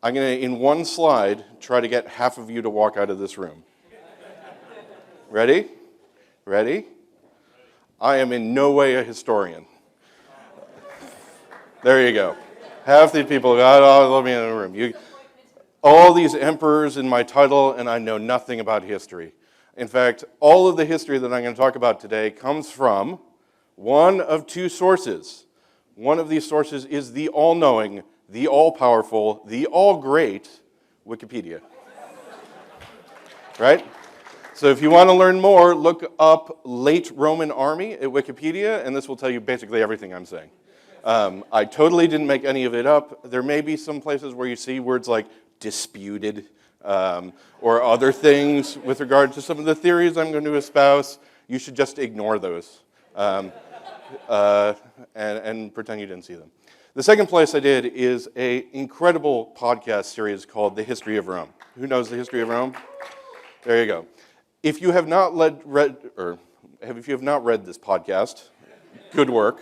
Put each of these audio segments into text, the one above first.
I'm going to, in one slide, try to get half of you to walk out of this room. Ready? Ready? I am in no way a historian. There you go. Half the people, God, let me in the room. All these emperors in my title, and I know nothing about history. In fact, all of the history that I'm going to talk about today comes from one of two sources. One of these sources is the all-knowing, the all-powerful, the all-great Wikipedia. Right? So if you want to learn more, look up late Roman army at Wikipedia, and this will tell you basically everything I'm saying. I totally didn't make any of it up. There may be some places where you see words like disputed or other things with regard to some of the theories I'm going to espouse. You should just ignore those and pretend you didn't see them. The second place I did is an incredible podcast series called The History of Rome. Who knows the history of Rome? There you go. If you have not read this podcast, good work.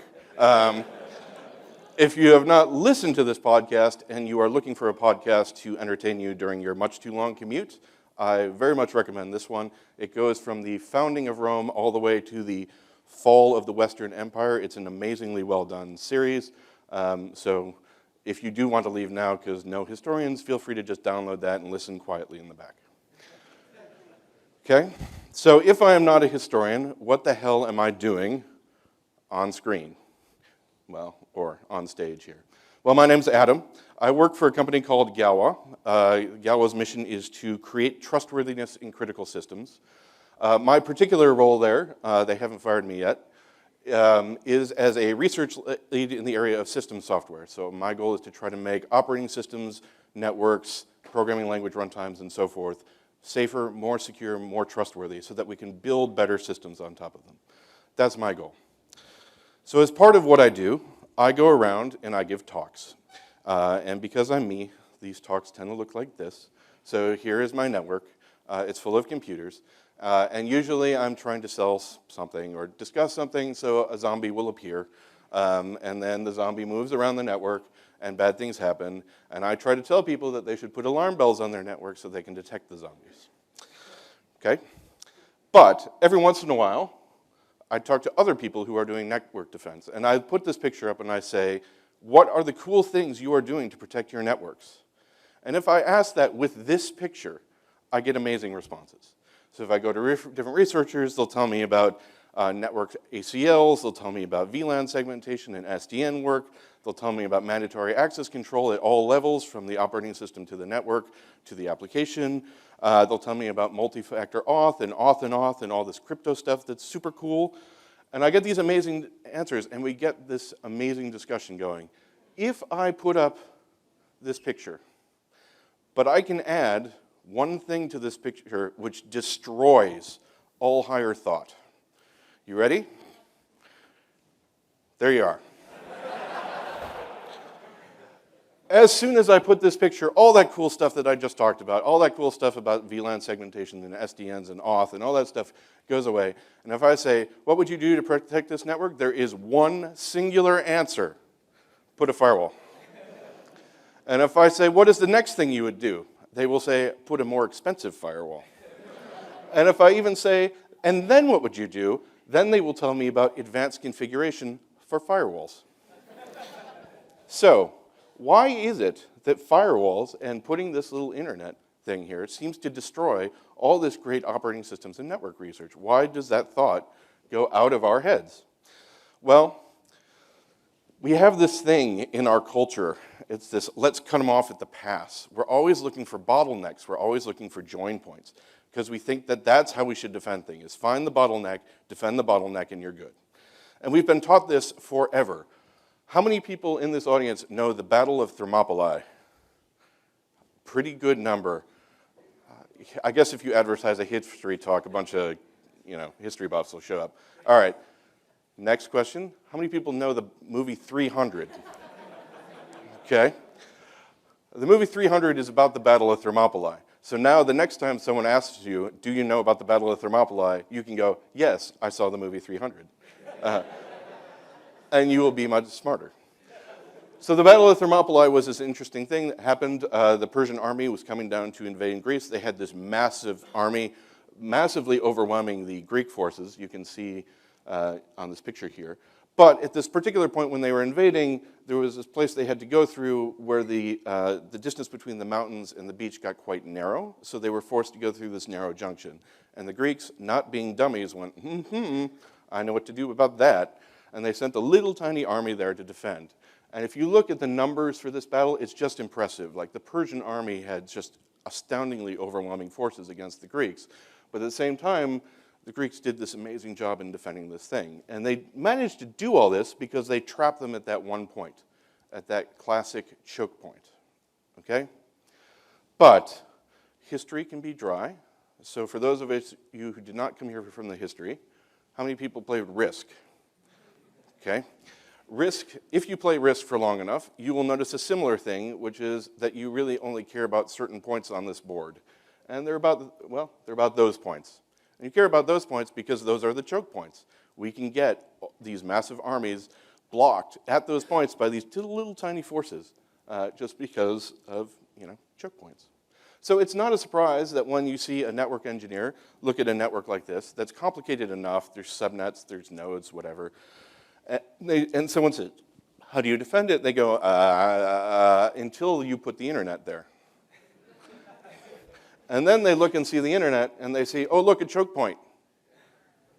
If you have not listened to this podcast and you are looking for a podcast to entertain you during your much too long commute, I very much recommend this one. It goes from the founding of Rome all the way to the fall of the Western Empire. It's an amazingly well done series. So if you do want to leave now because no historians, feel free to just download that and listen quietly in the back. Okay, so if I am not a historian, what the hell am I doing on screen? Well, or on stage here. Well, my name's Adam. I work for a company called Gawa. Gawa's mission is to create trustworthiness in critical systems. My particular role there, they haven't fired me yet, is as a research lead in the area of system software. So my goal is to try to make operating systems, networks, programming language runtimes, and so forth safer, more secure, more trustworthy, so that we can build better systems on top of them. That's my goal. So as part of what I do, I go around and I give talks. And because I'm me, these talks tend to look like this. So here is my network. It's full of computers. And usually I'm trying to sell something or discuss something, so a zombie will appear. And then the zombie moves around the network and bad things happen. And I try to tell people that they should put alarm bells on their network so they can detect the zombies. Okay? But every once in a while, I talk to other people who are doing network defense. And I put this picture up and I say, what are the cool things you are doing to protect your networks? And if I ask that with this picture, I get amazing responses. So if I go to different researchers, they'll tell me about network ACLs, they'll tell me about VLAN segmentation and SDN work, they'll tell me about mandatory access control at all levels, from the operating system to the network to the application. They'll tell me about multi-factor auth and all this crypto stuff that's super cool. And I get these amazing answers, and we get this amazing discussion going. If I put up this picture, but I can add one thing to this picture which destroys all higher thought. You ready? There you are. As soon as I put this picture, all that cool stuff that I just talked about, all that cool stuff about VLAN segmentation and SDNs and auth and all that stuff goes away. And if I say, what would you do to protect this network? There is one singular answer. Put a firewall. And if I say, what is the next thing you would do? They will say, put a more expensive firewall. And if I even say, and then what would you do? Then they will tell me about advanced configuration for firewalls. So, why is it that firewalls and putting this little internet thing here seems to destroy all this great operating systems and network research? Why does that thought go out of our heads? Well, we have this thing in our culture. It's this, let's cut them off at the pass. We're always looking for bottlenecks. We're always looking for join points, because we think that that's how we should defend things. Find the bottleneck, defend the bottleneck, and you're good. And we've been taught this forever. How many people in this audience know the Battle of Thermopylae? Pretty good number. I guess if you advertise a history talk, a bunch of history buffs will show up. All right, next question. How many people know the movie 300? Okay. The movie 300 is about the Battle of Thermopylae. So now the next time someone asks you, do you know about the Battle of Thermopylae, you can go, yes, I saw the movie 300. And you will be much smarter. So the Battle of Thermopylae was this interesting thing that happened. The Persian army was coming down to invade Greece. They had this massive army, massively overwhelming the Greek forces. You can see on this picture here. But at this particular point when they were invading, there was this place they had to go through where the distance between the mountains and the beach got quite narrow. So they were forced to go through this narrow junction. And the Greeks, not being dummies, went, I know what to do about that. And they sent a little tiny army there to defend. And if you look at the numbers for this battle, it's just impressive. Like the Persian army had just astoundingly overwhelming forces against the Greeks. But at the same time, the Greeks did this amazing job in defending this thing. And they managed to do all this because they trapped them at that one point, at that classic choke point, okay? But history can be dry. So for those of you who did not come here from the history, how many people played Risk? Okay. Risk, if you play Risk for long enough, you will notice a similar thing, which is that you really only care about certain points on this board. And they're about, well, they're about those points. And you care about those points because those are the choke points. We can get these massive armies blocked at those points by these little tiny forces just because of, choke points. So it's not a surprise that when you see a network engineer look at a network like this, that's complicated enough, there's subnets, there's nodes, whatever, and someone says, how do you defend it? They go, until you put the internet there. And then they look and see the internet, and they see, oh, look, a choke point.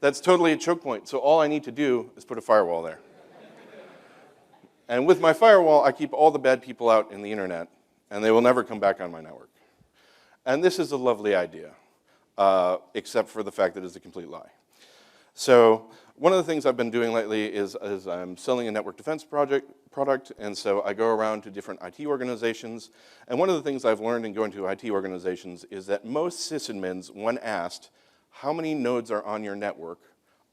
That's totally a choke point, so all I need to do is put a firewall there. And with my firewall, I keep all the bad people out in the internet, and they will never come back on my network. And this is a lovely idea, except for the fact that it's a complete lie. So one of the things I've been doing lately is I'm selling a network defense product, and so I go around to different IT organizations. And one of the things I've learned in going to IT organizations is that most sysadmins, when asked how many nodes are on your network,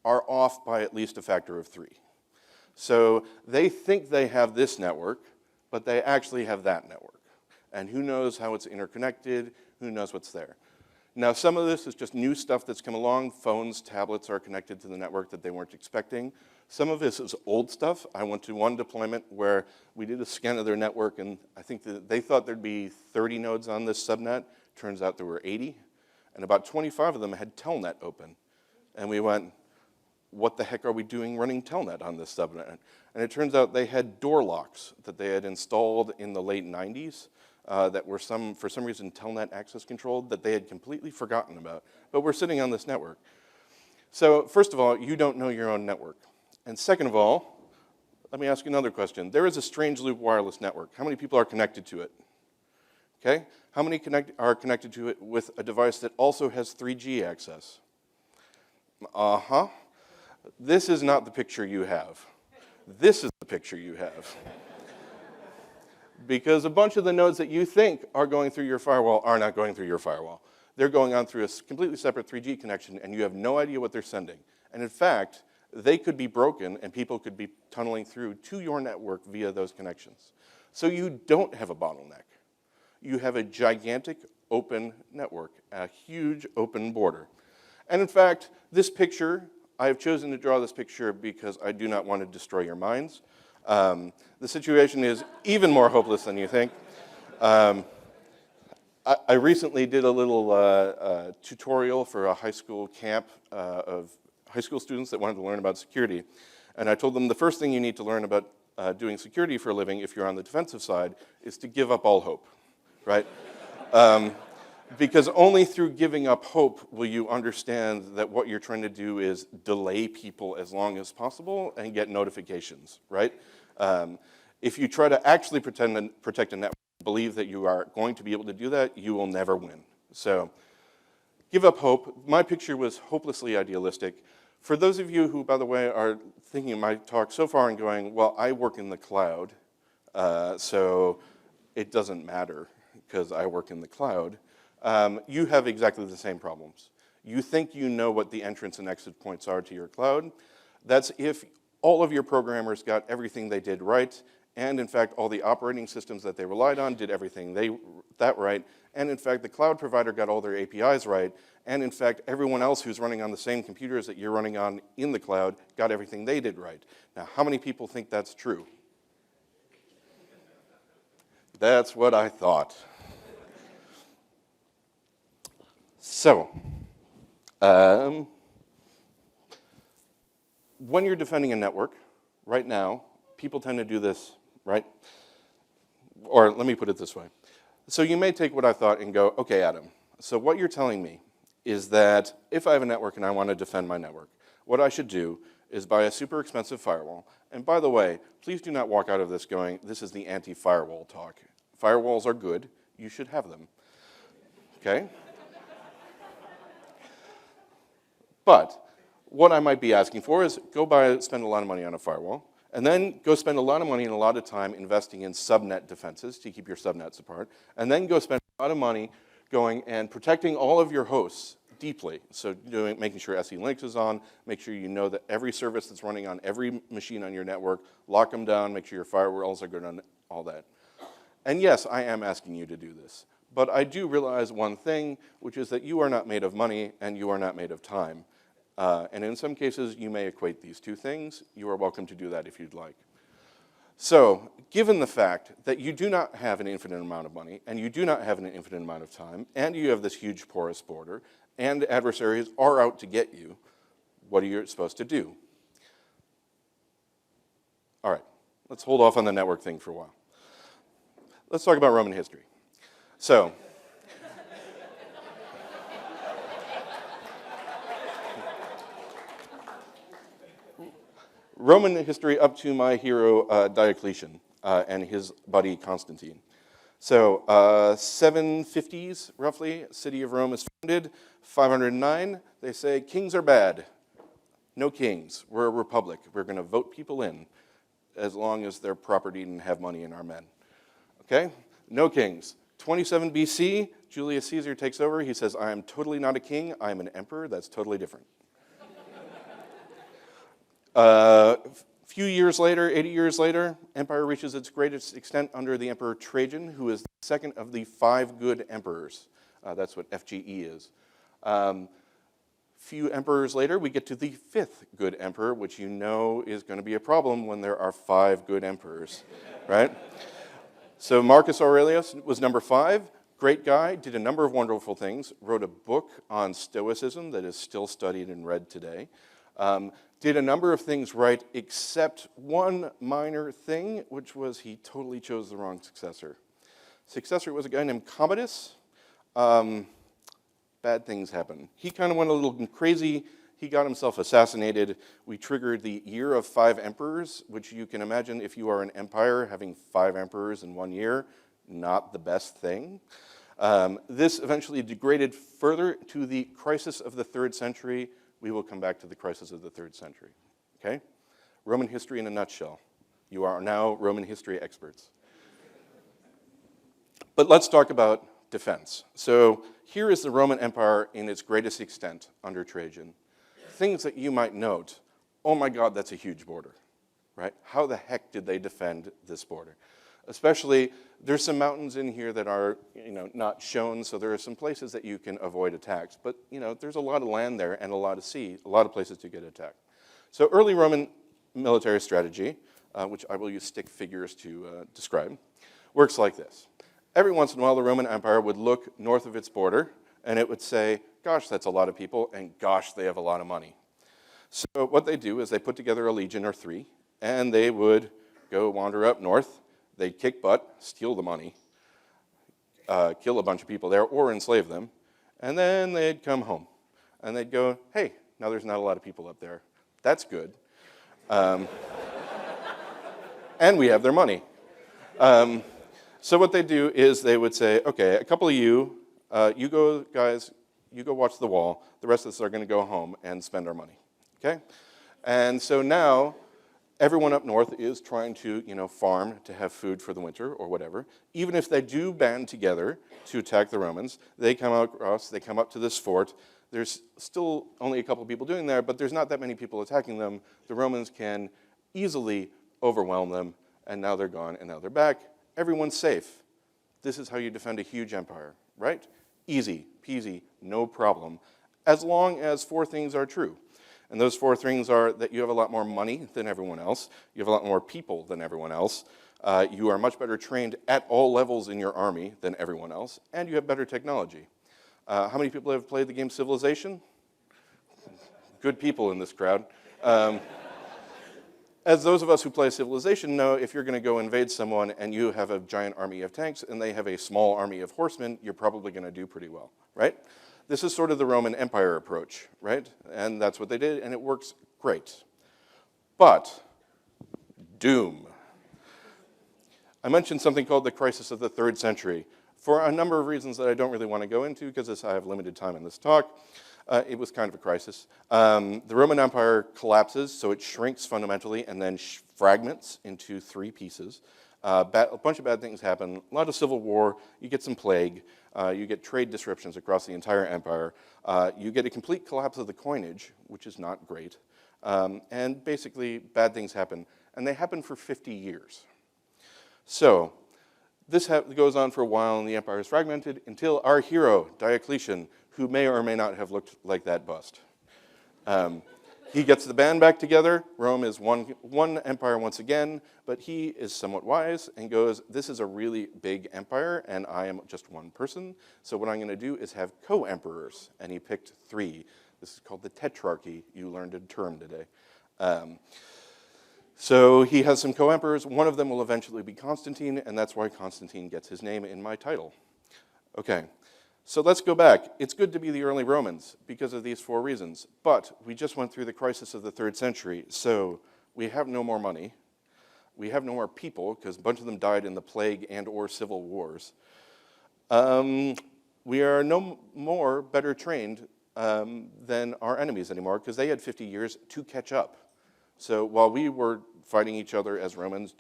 are off by at least a factor of 3. So they think they have this network, but they actually have that network. And who knows how it's interconnected, who knows what's there. Now, some of this is just new stuff that's come along. Phones, tablets are connected to the network that they weren't expecting. Some of this is old stuff. I went to one deployment where we did a scan of their network, and I think that they thought there'd be 30 nodes on this subnet. Turns out there were 80, and about 25 of them had Telnet open. And we went, what the heck are we doing running Telnet on this subnet? And it turns out they had door locks that they had installed in the late 90s. That were for some reason, Telnet access controlled that they had completely forgotten about, but were sitting on this network. So first of all, you don't know your own network. And second of all, let me ask you another question. There is a strange loop wireless network. How many people are connected to it? Okay? How many are connected to it with a device that also has 3G access? Uh-huh. This is not the picture you have. This is the picture you have. Because a bunch of the nodes that you think are going through your firewall are not going through your firewall. They're going on through a completely separate 3G connection, and you have no idea what they're sending. And in fact, they could be broken, and people could be tunneling through to your network via those connections. So you don't have a bottleneck. You have a gigantic open network, a huge open border. And in fact, this picture, I have chosen to draw this picture because I do not want to destroy your minds. The situation is even more hopeless than you think. I recently did a little tutorial for a high school camp of high school students that wanted to learn about security. And I told them the first thing you need to learn about doing security for a living if you're on the defensive side is to give up all hope, right? Because only through giving up hope will you understand that what you're trying to do is delay people as long as possible and get notifications, right? If you try to actually protect a network, believe that you are going to be able to do that, you will never win. So give up hope. My picture was hopelessly idealistic. For those of you who, by the way, are thinking of my talk so far and going, well, I work in the cloud, so it doesn't matter because I work in the cloud. You have exactly the same problems. You think you know what the entrance and exit points are to your cloud. That's if all of your programmers got everything they did right, and in fact, all the operating systems that they relied on did everything that right, and in fact, the cloud provider got all their APIs right, and in fact, everyone else who's running on the same computers that you're running on in the cloud got everything they did right. Now, how many people think that's true? That's what I thought. So, when you're defending a network, right now, people tend to do this, right? Or let me put it this way. So you may take what I thought and go, okay, Adam, so what you're telling me is that if I have a network and I want to defend my network, what I should do is buy a super expensive firewall. And by the way, please do not walk out of this going, this is the anti-firewall talk. Firewalls are good. You should have them. Okay? But what I might be asking for is spend a lot of money on a firewall, and then go spend a lot of money and a lot of time investing in subnet defenses to keep your subnets apart, and then go spend a lot of money going and protecting all of your hosts deeply. So making sure SE Linux is on, make sure you know that every service that's running on every machine on your network, lock them down, make sure your firewalls are good on all that. And yes, I am asking you to do this. But I do realize one thing, which is that you are not made of money and you are not made of time. And in some cases, you may equate these two things. You are welcome to do that if you'd like. So, given the fact that you do not have an infinite amount of money, and you do not have an infinite amount of time, and you have this huge porous border, and adversaries are out to get you, what are you supposed to do? All right, let's hold off on the network thing for a while. Let's talk about Roman history. So, Roman history up to my hero Diocletian and his buddy Constantine. So 750s, roughly, city of Rome is founded. 509, they say kings are bad. No kings. We're a republic. We're going to vote people in as long as they're property and have money and are men. Okay? No kings. 27 BC, Julius Caesar takes over. He says, I am totally not a king. I am an emperor. That's totally different. Few years later, 80 years later, empire reaches its greatest extent under the Emperor Trajan, who is the second of the 5 good emperors. That's what FGE is. Few emperors later, we get to the 5th good emperor, which you know is going to be a problem when there are 5 good emperors, right? So Marcus Aurelius was number 5, great guy, did a number of wonderful things, wrote a book on Stoicism that is still studied and read today. Did a number of things right, except one minor thing, which was he totally chose the wrong successor. Successor was a guy named Commodus. Bad things happened. He kind of went a little crazy. He got himself assassinated. We triggered the year of 5 emperors, which you can imagine if you are an empire, having 5 emperors in 1 year, not the best thing. This eventually degraded further to the crisis of the 3rd century. We will come back to the crisis of the 3rd century, okay? Roman history in a nutshell. You are now Roman history experts. But let's talk about defense. So here is the Roman Empire in its greatest extent under Trajan. Things that you might note, oh my God, that's a huge border, right? How the heck did they defend this border? Especially, there's some mountains in here that are, not shown, so there are some places that you can avoid attacks. But, there's a lot of land there and a lot of sea, a lot of places to get attacked. So early Roman military strategy, which I will use stick figures to describe, works like this. Every once in a while, the Roman Empire would look north of its border, and it would say, gosh, that's a lot of people, and gosh, they have a lot of money. So what they do is they put together a legion or 3, and they would go wander up north. They'd kick butt, steal the money, kill a bunch of people there, or enslave them, and then they'd come home. And they'd go, hey, now there's not a lot of people up there. That's good. And we have their money. So what they do is they would say, okay, a couple of you go, guys, you go watch the wall. The rest of us are going to go home and spend our money, okay? And so now, everyone up north is trying to, farm to have food for the winter or whatever. Even if they do band together to attack the Romans, they come across, they come up to this fort. There's still only a couple of people doing there, but there's not that many people attacking them. The Romans can easily overwhelm them, and now they're gone, and now they're back. Everyone's safe. This is how you defend a huge empire, right? Easy peasy, no problem, as long as 4 things are true. And those 4 things are that you have a lot more money than everyone else, you have a lot more people than everyone else, you are much better trained at all levels in your army than everyone else, and you have better technology. How many people have played the game Civilization? Good people in this crowd. As those of us who play Civilization know, if you're going to go invade someone and you have a giant army of tanks and they have a small army of horsemen, you're probably going to do pretty well, right? This is sort of the Roman Empire approach, right? And that's what they did, and it works great. But, doom. I mentioned something called the crisis of the 3rd century. For a number of reasons that I don't really want to go into, because I have limited time in this talk, it was kind of a crisis. The Roman Empire collapses, so it shrinks fundamentally and then fragments into 3 pieces. A bunch of bad things happen, a lot of civil war, you get some plague, you get trade disruptions across the entire empire, you get a complete collapse of the coinage, which is not great, and basically bad things happen, and they happen for 50 years. So, this goes on for a while and the empire is fragmented until our hero, Diocletian, who may or may not have looked like that bust. He gets the band back together. Rome is one empire once again, but he is somewhat wise and goes, this is a really big empire and I am just one person, so what I'm going to do is have co-emperors. And he picked 3. This is called the tetrarchy. You learned a term today. So he has some co-emperors. One of them will eventually be Constantine, and that's why Constantine gets his name in my title. Okay, so let's go back. It's good to be the early Romans because of these 4 reasons, but we just went through the crisis of the 3rd century, so we have no more money. We have no more people because a bunch of them died in the plague and or civil wars. We are no more better trained than our enemies anymore because they had 50 years to catch up. So while we were fighting each other as Romans,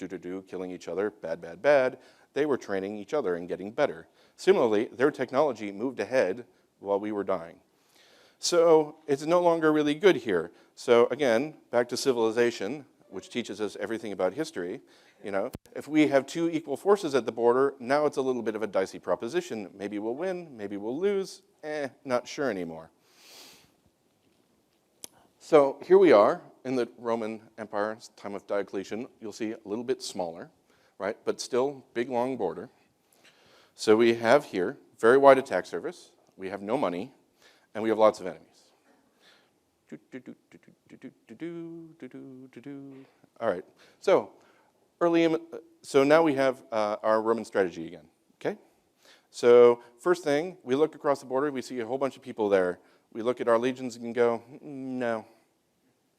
killing each other, bad, they were training each other and getting better. Similarly, their technology moved ahead while we were dying. So it's no longer really good here. So again, back to civilization, which teaches us everything about history. You know, if we have 2 equal forces at the border, now it's a little bit of a dicey proposition. Maybe we'll win, maybe we'll lose, not sure anymore. So here we are in the Roman Empire, time of Diocletian. You'll see a little bit smaller, right? But still big, long border. So we have here very wide attack surface. We have no money, and we have lots of enemies. All right. So so now we have our Roman strategy again. Okay. So first thing, we look across the border. We see a whole bunch of people there. We look at our legions and go, no.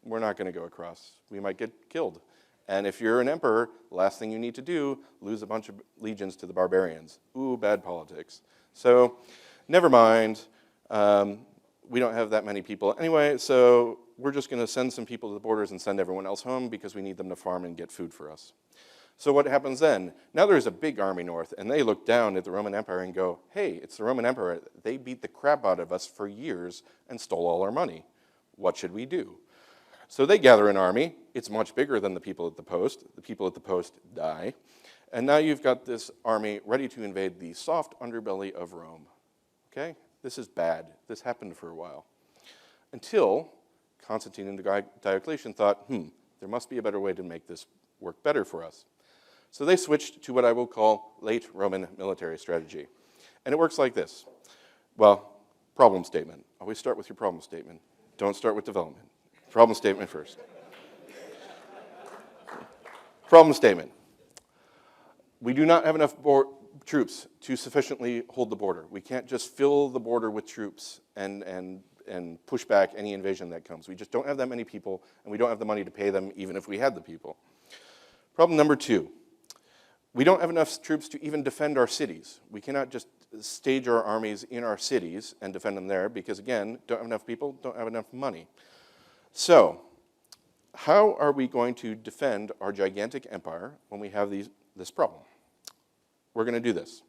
We're not going to go across. We might get killed. And if you're an emperor, the last thing you need to do, lose a bunch of legions to the barbarians. Ooh, bad politics. So never mind. We don't have that many people anyway, so we're just going to send some people to the borders and send everyone else home because we need them to farm and get food for us. So what happens then? Now there's a big army north, and they look down at the Roman Empire and go, hey, it's the Roman Empire. They beat the crap out of us for years and stole all our money. What should we do? So they gather an army. It's much bigger than the people at the post. The people at the post die. And now you've got this army ready to invade the soft underbelly of Rome. Okay? This is bad. This happened for a while. Until Constantine and Diocletian thought, there must be a better way to make this work better for us. So they switched to what I will call late Roman military strategy. And it works like this. Well, problem statement. Always start with your problem statement. Don't start with development. Problem statement first. Problem statement. We do not have enough troops to sufficiently hold the border. We can't just fill the border with troops and push back any invasion that comes. We just don't have that many people, and we don't have the money to pay them even if we had the people. Problem number 2. We don't have enough troops to even defend our cities. We cannot just stage our armies in our cities and defend them there because, again, don't have enough people, don't have enough money. So, how are we going to defend our gigantic empire when we have this problem? We're going to do this.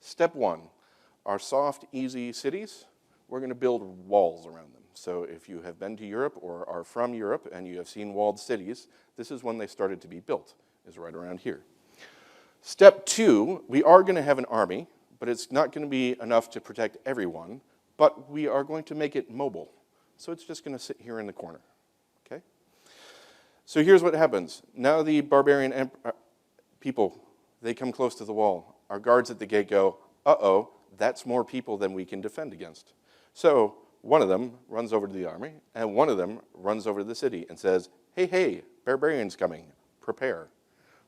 Step 1, our soft, easy cities, we're going to build walls around them. So if you have been to Europe or are from Europe and you have seen walled cities, this is when they started to be built, is right around here. Step 2, we are going to have an army, but it's not going to be enough to protect everyone, but we are going to make it mobile. So it's just going to sit here in the corner. So here's what happens. Now the barbarian people, they come close to the wall. Our guards at the gate go, uh-oh, that's more people than we can defend against. So one of them runs over to the army, and one of them runs over to the city and says, hey, hey, barbarians coming, prepare,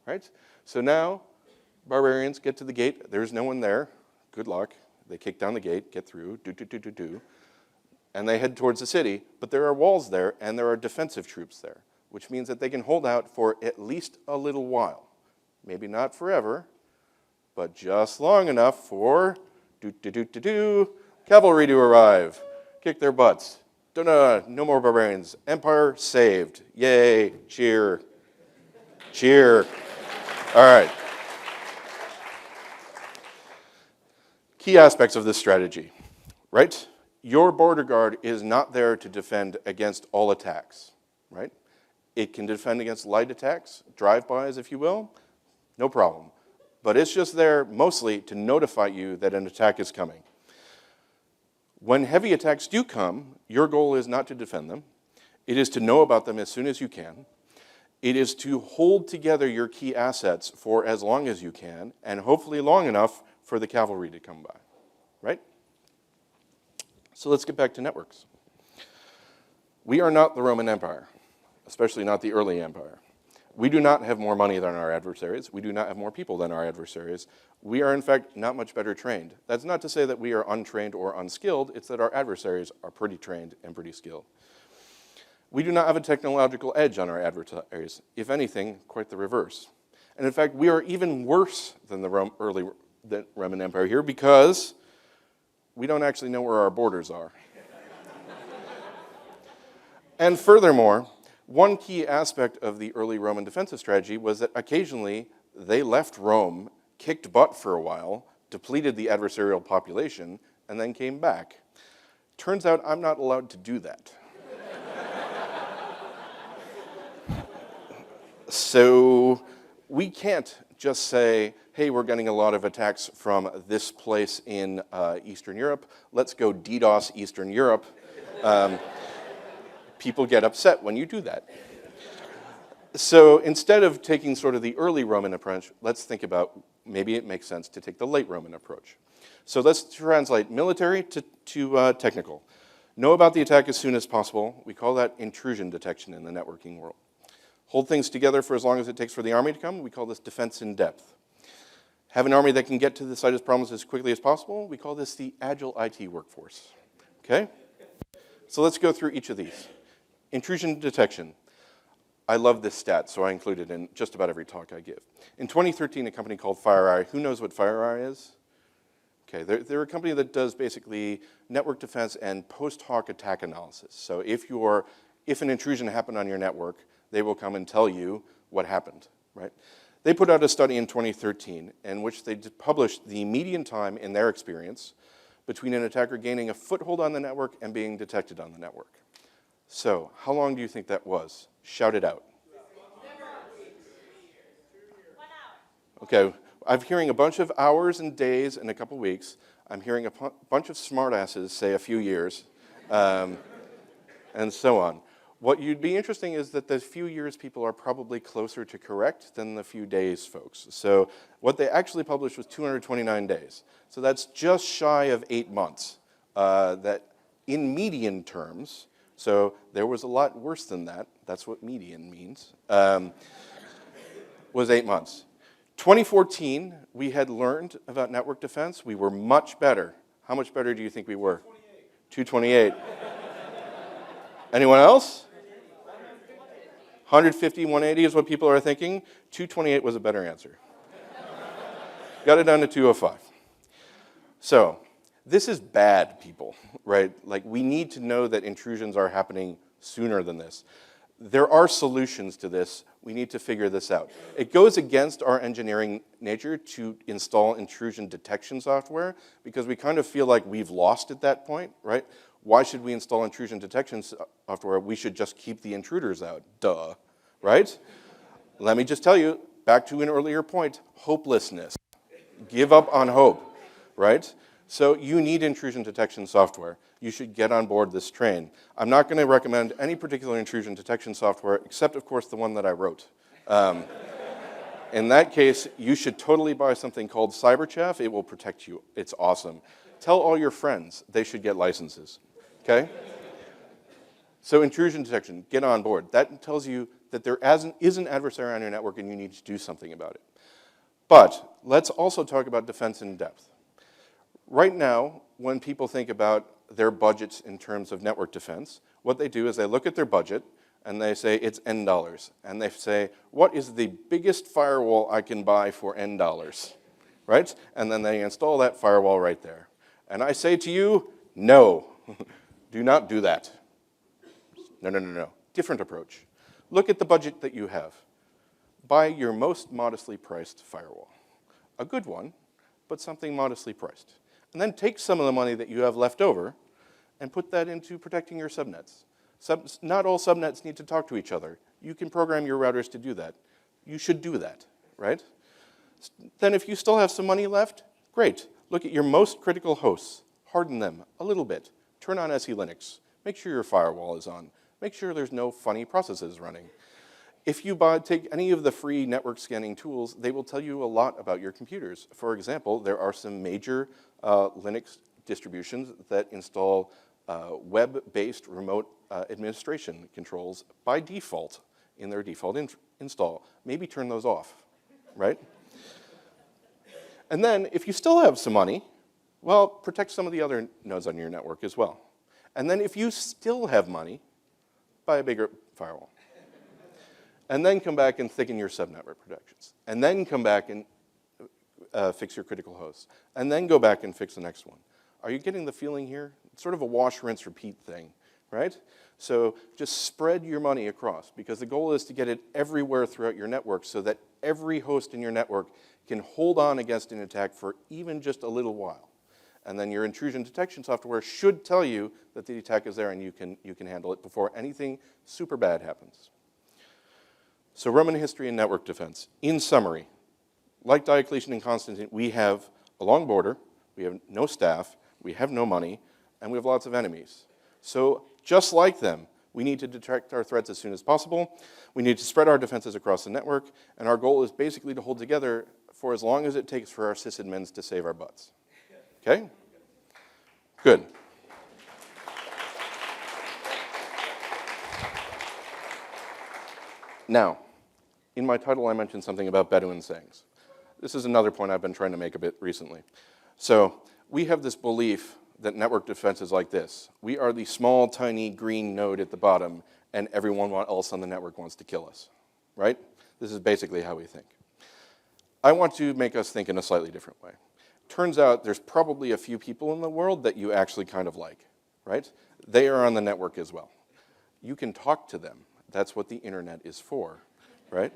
right? So now barbarians get to the gate. There's no one there. Good luck. They kick down the gate, get through, and they head towards the city. But there are walls there, and there are defensive troops there, which means that they can hold out for at least a little while. Maybe not forever, but just long enough for cavalry to arrive, kick their butts. No more barbarians. Empire saved. Yay, cheer, cheer. All right. Key aspects of this strategy, right? Your border guard is not there to defend against all attacks, right? It can defend against light attacks, drive-bys, if you will, no problem. But it's just there mostly to notify you that an attack is coming. When heavy attacks do come, your goal is not to defend them. It is to know about them as soon as you can. It is to hold together your key assets for as long as you can, and hopefully long enough for the cavalry to come by, right? So let's get back to networks. We are not the Roman Empire, especially not the early empire. We do not have more money than our adversaries. We do not have more people than our adversaries. We are, in fact, not much better trained. That's not to say that we are untrained or unskilled. It's that our adversaries are pretty trained and pretty skilled. We do not have a technological edge on our adversaries. If anything, quite the reverse. And in fact, we are even worse than the early Roman Empire here because we don't actually know where our borders are. And furthermore, one key aspect of the early Roman defensive strategy was that occasionally they left Rome, kicked butt for a while, depleted the adversarial population, and then came back. Turns out I'm not allowed to do that. So we can't just say, hey, we're getting a lot of attacks from this place in Eastern Europe. Let's go DDoS Eastern Europe. People get upset when you do that. So instead of taking sort of the early Roman approach, let's think about maybe it makes sense to take the late Roman approach. So let's translate military to technical. Know about the attack as soon as possible. We call that intrusion detection in the networking world. Hold things together for as long as it takes for the army to come. We call this defense in depth. Have an army that can get to the site of problems as quickly as possible. We call this the agile IT workforce. Okay? So let's go through each of these. Intrusion detection. I love this stat, so I include it in just about every talk I give. In 2013, a company called FireEye, who knows what FireEye is? Okay, they're a company that does basically network defense and post hoc attack analysis. So if an intrusion happened on your network, they will come and tell you what happened, right? They put out a study in 2013 in which they published the median time in their experience between an attacker gaining a foothold on the network and being detected on the network. So, how long do you think that was? Shout it out. Okay, I'm hearing a bunch of hours and days and a couple weeks. I'm hearing a bunch of smartasses say a few years, and so on. What you'd be interesting is that the few years people are probably closer to correct than the few days folks. So what they actually published was 229 days. So that's just shy of 8 months. That in median terms, so there was a lot worse than that, that's what median means, was 8 months. 2014, we had learned about network defense. We were much better. How much better do you think we were? 228. Anyone else? 150, 180 is what people are thinking. 228 was a better answer. Got it down to 205. So this is bad, people, right? Like, we need to know that intrusions are happening sooner than this. There are solutions to this. We need to figure this out. It goes against our engineering nature to install intrusion detection software because we kind of feel like we've lost at that point, right? Why should we install intrusion detection software? We should just keep the intruders out, duh, right? Let me just tell you, back to an earlier point, hopelessness. Give up on hope, right? So you need intrusion detection software. you should get on board this train. I'm not going to recommend any particular intrusion detection software, except, of course, the one that I wrote. In that case, you should totally buy something called CyberChaff. It will protect you. It's awesome. Tell all your friends they should get licenses, okay? So intrusion detection, get on board. That tells you that there is an adversary on your network and you need to do something about it. But let's also talk about defense in depth. Right now, when people think about their budgets in terms of network defense, what they do is they look at their budget and they say it's N dollars. And they say, what is the biggest firewall I can buy for N dollars, right? And then they install that firewall right there. And I say to you, no, do not do that. No. Different approach. Look at the budget that you have. Buy your most modestly priced firewall. A good one, but something modestly priced. And then take some of the money that you have left over and put that into protecting your subnets. Not all subnets need to talk to each other. You can program your routers to do that. You should do that, right? Then if you still have some money left, great. Look at your most critical hosts. Harden them a little bit. Turn on SE Linux. Make sure your firewall is on. Make sure there's no funny processes running. If you take any of the free network scanning tools, they will tell you a lot about your computers. For example, there are some major Linux distributions that install web-based remote administration controls by default in their default install. Maybe turn those off, right? And then if you still have some money, well, protect some of the other nodes on your network as well. And then if you still have money, buy a bigger firewall. And then come back and thicken your subnetwork protections. And then come back and fix your critical hosts. And then go back and fix the next one. Are you getting the feeling here? It's sort of a wash, rinse, repeat thing, right? So just spread your money across, because the goal is to get it everywhere throughout your network so that every host in your network can hold on against an attack for even just a little while. And then your intrusion detection software should tell you that the attack is there and you can handle it before anything super bad happens. So Roman history and network defense. In summary, like Diocletian and Constantine, we have a long border, we have no staff, we have no money, and we have lots of enemies. So just like them, we need to detect our threats as soon as possible. We need to spread our defenses across the network, and our goal is basically to hold together for as long as it takes for our sysadmins to save our butts. Okay? Good. Now, in my title I mentioned something about Bedouin Sayings. This is another point I've been trying to make a bit recently. So we have this belief that network defense is like this. We are the small, tiny green node at the bottom, and everyone else on the network wants to kill us, right? This is basically how we think. I want to make us think in a slightly different way. Turns out there's probably a few people in the world that you actually kind of like, right? They are on the network as well. You can talk to them. That's what the internet is for, right?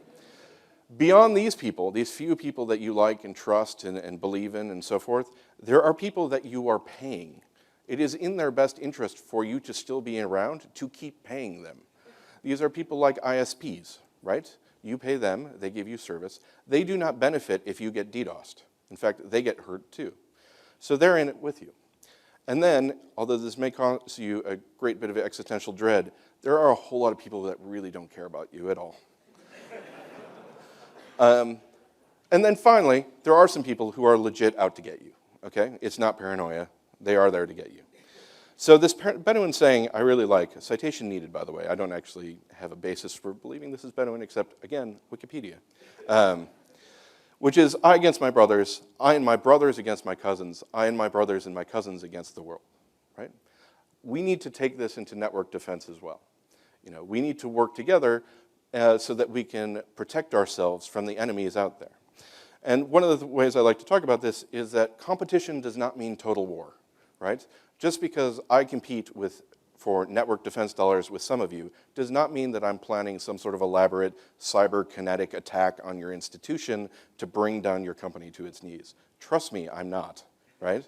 Beyond these people, these few people that you like and trust and believe in and so forth, there are people that you are paying. It is in their best interest for you to still be around to keep paying them. These are people like ISPs, right? You pay them, they give you service. They do not benefit if you get DDoSed. In fact, they get hurt too. So they're in it with you. And then, although this may cause you a great bit of existential dread, there are a whole lot of people that really don't care about you at all. And then finally, there are some people who are legit out to get you, okay? It's not paranoia. They are there to get you. So this Bedouin saying I really like, citation needed, by the way. I don't actually have a basis for believing this is Bedouin, except, again, Wikipedia. Which is, I against my brothers, I and my brothers against my cousins, I and my brothers and my cousins against the world, right? We need to take this into network defense as well. You know, we need to work together so that we can protect ourselves from the enemies out there. And one of the ways I like to talk about this is that competition does not mean total war, right? Just because I compete for network defense dollars with some of you does not mean that I'm planning some sort of elaborate cyber-kinetic attack on your institution to bring down your company to its knees. Trust me, I'm not, right?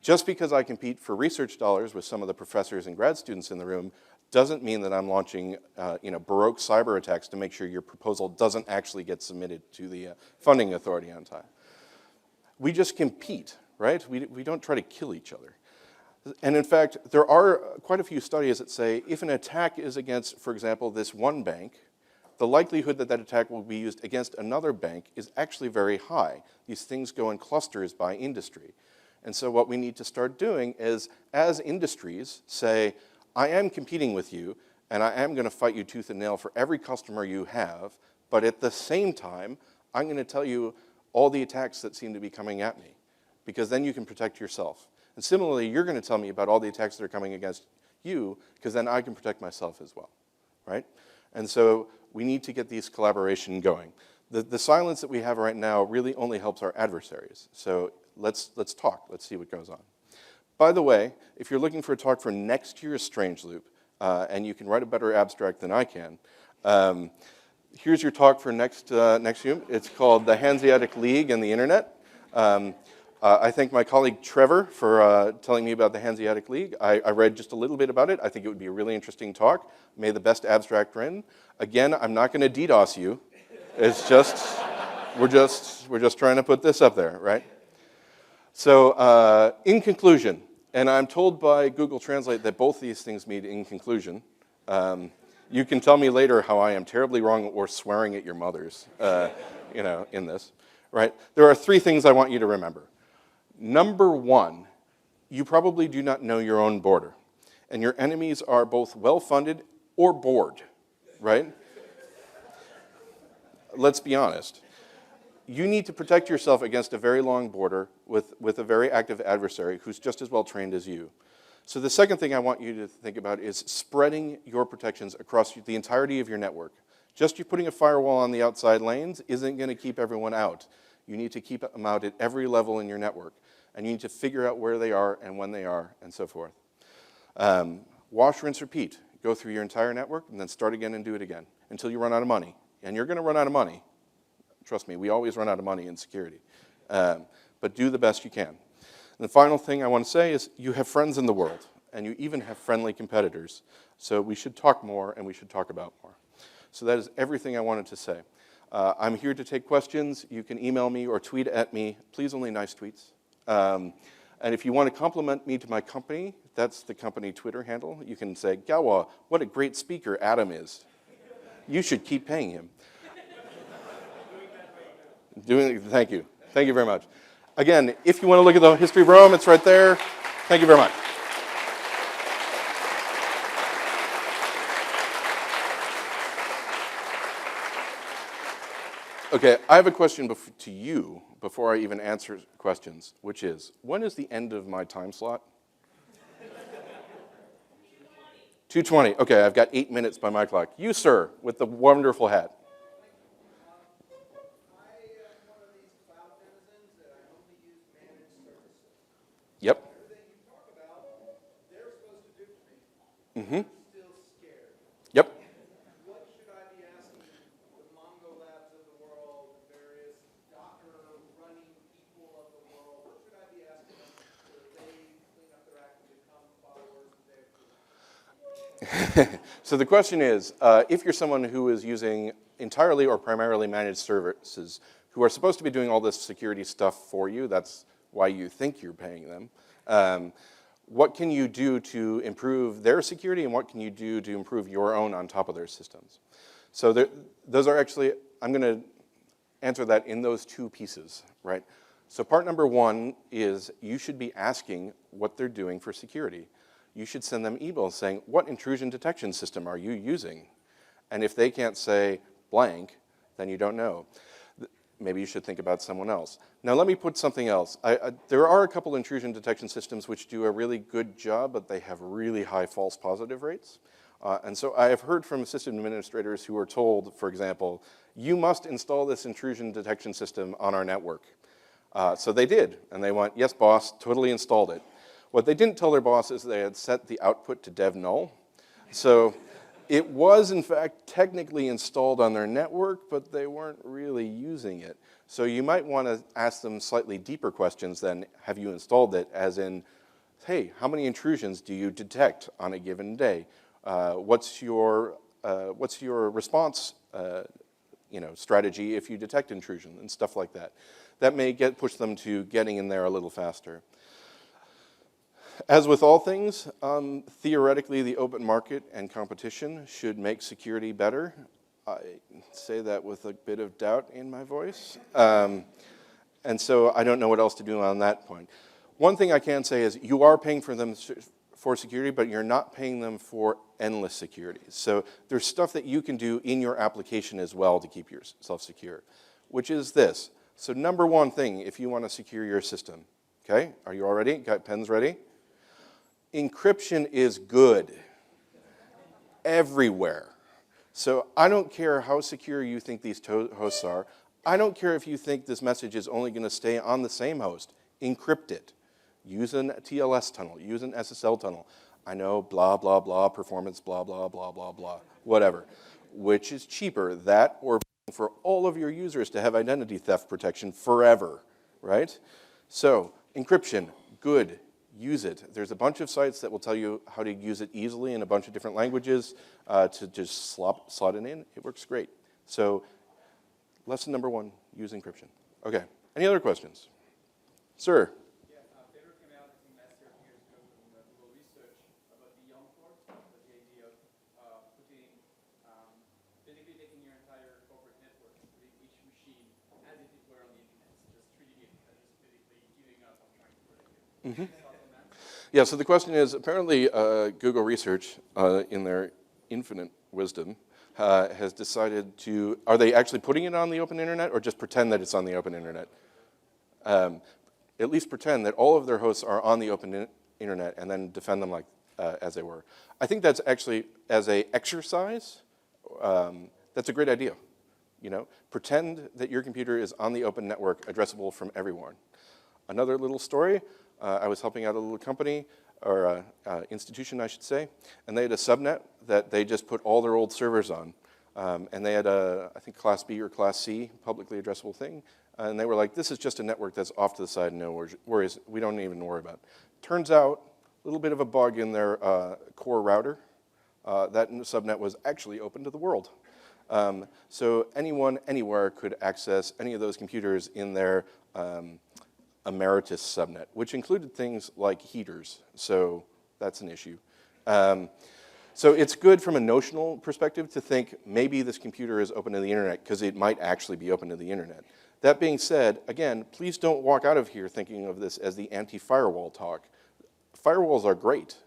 Just because I compete for research dollars with some of the professors and grad students in the room doesn't mean that I'm launching Baroque cyber attacks to make sure your proposal doesn't actually get submitted to the funding authority on time. We just compete, right? We don't try to kill each other. And in fact, there are quite a few studies that say if an attack is against, for example, this one bank, the likelihood that that attack will be used against another bank is actually very high. These things go in clusters by industry. And so what we need to start doing is, as industries say, I am competing with you, and I am going to fight you tooth and nail for every customer you have, but at the same time, I'm going to tell you all the attacks that seem to be coming at me, because then you can protect yourself. And similarly, you're going to tell me about all the attacks that are coming against you, because then I can protect myself as well, right? And so we need to get these collaboration going. The silence that we have right now really only helps our adversaries. So let's talk. Let's see what goes on. By the way, if you're looking for a talk for next year's Strange Loop, and you can write a better abstract than I can, here's your talk for next year. It's called The Hanseatic League and the Internet. I thank my colleague Trevor for telling me about the Hanseatic League. I read just a little bit about it. I think it would be a really interesting talk. May the best abstract win. Again, I'm not going to DDoS you. It's just, we're just trying to put this up there, right? So in conclusion, and I'm told by Google Translate that both these things mean in conclusion. You can tell me later how I am terribly wrong or swearing at your mothers, in this, right? There are three things I want you to remember. Number one, you probably do not know your own border, and your enemies are both well-funded or bored, right? Let's be honest. You need to protect yourself against a very long border with a very active adversary who's just as well trained as you. So the second thing I want you to think about is spreading your protections across the entirety of your network. Just you putting a firewall on the outside lanes isn't going to keep everyone out. You need to keep them out at every level in your network. And you need to figure out where they are and when they are and so forth. Wash, rinse, repeat. Go through your entire network and then start again and do it again until you run out of money. And you're going to run out of money. Trust me, we always run out of money in security. But do the best you can. And the final thing I want to say is you have friends in the world, and you even have friendly competitors. So we should talk more, and we should talk about more. So that is everything I wanted to say. I'm here to take questions. You can email me or tweet at me. Please, only nice tweets. And if you want to compliment me to my company, that's the company Twitter handle. You can say, Gawa, what a great speaker Adam is. You should keep paying him. Thank you. Thank you very much. Again, if you want to look at the history of Rome, it's right there. Thank you very much. Okay, I have a question to you before I even answer questions, which is, when is the end of my time slot? 2:20. Okay, I've got 8 minutes by my clock. You, sir, with the wonderful hat. Yep. Everything you talk about, they're supposed to do to me. Mm-hmm. I'm still scared. Yep. What should I be asking the Mongo Labs of the world, the various Docker running people of the world? What should I be asking them so that they clean up their act and become followers of their group? So the question is, if you're someone who is using entirely or primarily managed services who are supposed to be doing all this security stuff for you, that's why you think you're paying them. What can you do to improve their security, and what can you do to improve your own on top of their systems? So those are actually, I'm going to answer that in those two pieces, right? So part number one is you should be asking what they're doing for security. You should send them emails saying, what intrusion detection system are you using? And if they can't say blank, then you don't know. Maybe you should think about someone else. Now let me put something else. There are a couple intrusion detection systems which do a really good job, but they have really high false positive rates. And so I have heard from system administrators who are told, for example, you must install this intrusion detection system on our network. So they did, and they went, yes, boss, totally installed it. What they didn't tell their boss is they had set the output to dev null. So it was, in fact, technically installed on their network, but they weren't really using it. So you might want to ask them slightly deeper questions than, have you installed it, as in, hey, how many intrusions do you detect on a given day? What's your response strategy if you detect intrusion, and stuff like that. That may push them to getting in there a little faster. As with all things, theoretically, the open market and competition should make security better. I say that with a bit of doubt in my voice. And so I don't know what else to do on that point. One thing I can say is you are paying for them for security, but you're not paying them for endless security. So there's stuff that you can do in your application as well to keep yourself secure, which is this. So number one thing, if you want to secure your system, okay? Are you all ready? Got pens ready? Encryption is good everywhere. So I don't care how secure you think these hosts are. I don't care if you think this message is only going to stay on the same host. Encrypt it. Use an TLS tunnel. Use an SSL tunnel. I know, blah, blah, blah, performance, blah, blah, blah, blah, blah, whatever. Which is cheaper, that or for all of your users to have identity theft protection forever, right? So encryption, good. Use it. There's a bunch of sites that will tell you how to use it easily in a bunch of different languages to just slot it in. It works great. So lesson number one, use encryption. Okay, any other questions? Sir? Yeah, paper came out, I think last year, 2 years ago, from Google Research about beyond port, the idea of putting, basically taking your entire corporate network, putting each machine as if it were on the internet, just treating it as just basically giving up on trying to protect it. Mm-hmm. Yeah, so the question is, apparently Google Research, in their infinite wisdom, has decided to, are they actually putting it on the open internet or just pretend that it's on the open internet? At least pretend that all of their hosts are on the open internet and then defend them like as they were. I think that's actually, as a exercise, that's a great idea. You know, pretend that your computer is on the open network, addressable from everyone. Another little story, I was helping out a little company, or institution, I should say, and they had a subnet that they just put all their old servers on. And they had a, I think, Class B or Class C publicly addressable thing. And they were like, this is just a network that's off to the side, no worries, we don't even worry about it. Turns out, a little bit of a bug in their core router. That subnet was actually open to the world. So anyone, anywhere could access any of those computers in their emeritus subnet, which included things like heaters. So that's an issue. So it's good from a notional perspective to think maybe this computer is open to the internet because it might actually be open to the internet. That being said, again, please don't walk out of here thinking of this as the anti-firewall talk. Firewalls are great.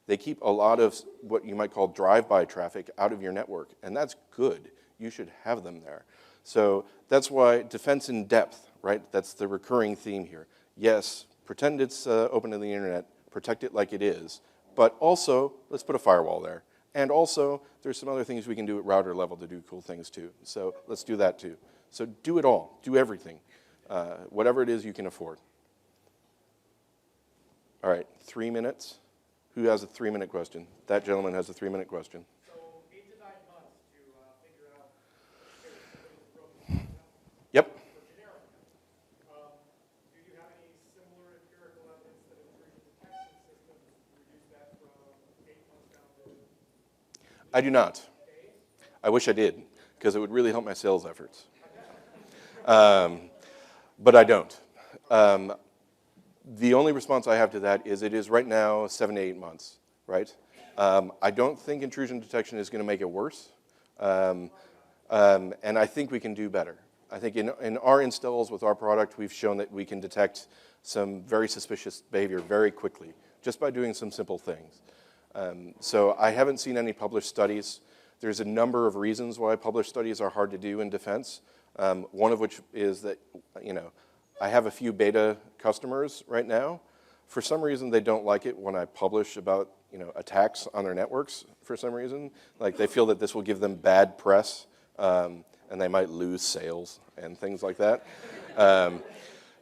They keep a lot of what you might call drive-by traffic out of your network, and that's good. You should have them there. So that's why defense in depth, right? That's the recurring theme here. Yes, pretend it's open to the internet, protect it like it is, but also let's put a firewall there. And also, there's some other things we can do at router level to do cool things too. So let's do that too. So do it all, do everything, whatever it is you can afford. All right, 3 minutes. Who has a 3-minute question? That gentleman has a 3-minute question. So 8 to 9 months to figure out if it's Yep. for generic. Do you have any similar empirical evidence that intrusion detection systems reduce that from 8 months down to I do not. days? I wish I did, because it would really help my sales efforts. But I don't. The only response I have to that is it is right now 7 to 8 months, right? I don't think intrusion detection is going to make it worse. And I think we can do better. I think in our installs with our product, we've shown that we can detect some very suspicious behavior very quickly, just by doing some simple things. So I haven't seen any published studies. There's a number of reasons why published studies are hard to do in defense. One of which is that, I have a few beta customers right now. For some reason, they don't like it when I publish about, attacks on their networks for some reason. Like they feel that this will give them bad press, and they might lose sales and things like that.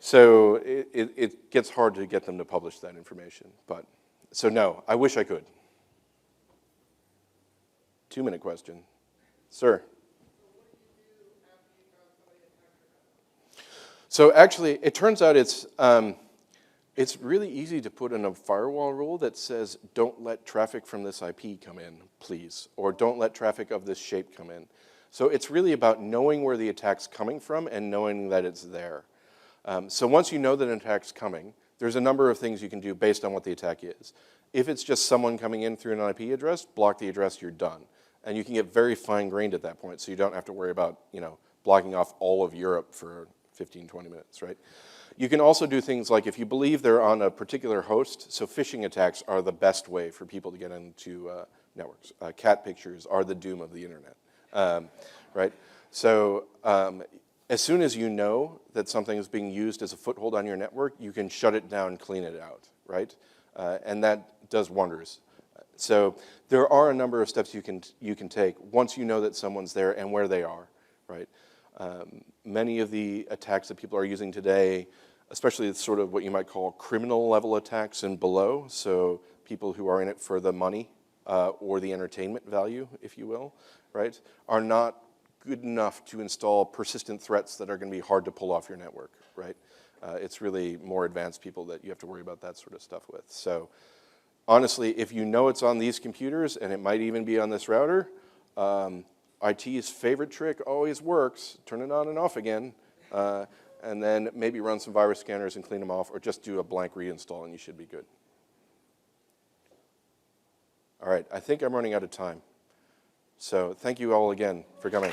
So it gets hard to get them to publish that information. So no, I wish I could. 2-minute question. Sir? So actually, it turns out it's really easy to put in a firewall rule that says, don't let traffic from this IP come in, please, or don't let traffic of this shape come in. So it's really about knowing where the attack's coming from and knowing that it's there. So once you know that an attack's coming, there's a number of things you can do based on what the attack is. If it's just someone coming in through an IP address, block the address, you're done. And you can get very fine-grained at that point, so you don't have to worry about, blocking off all of Europe for 15, 20 minutes, right? You can also do things like if you believe they're on a particular host, so phishing attacks are the best way for people to get into networks. Cat pictures are the doom of the internet, right? So as soon as you know that something is being used as a foothold on your network, you can shut it down, clean it out, right? And that does wonders. So there are a number of steps you can take once you know that someone's there and where they are, right? Many of the attacks that people are using today, especially sort of what you might call criminal level attacks and below, so people who are in it for the money or the entertainment value, if you will, right, are not good enough to install persistent threats that are going to be hard to pull off your network, right? It's really more advanced people that you have to worry about that sort of stuff with. So honestly, if you know it's on these computers, and it might even be on this router, IT's favorite trick always works. Turn it on and off again, and then maybe run some virus scanners and clean them off, or just do a blank reinstall and you should be good. All right, I think I'm running out of time. So thank you all again for coming.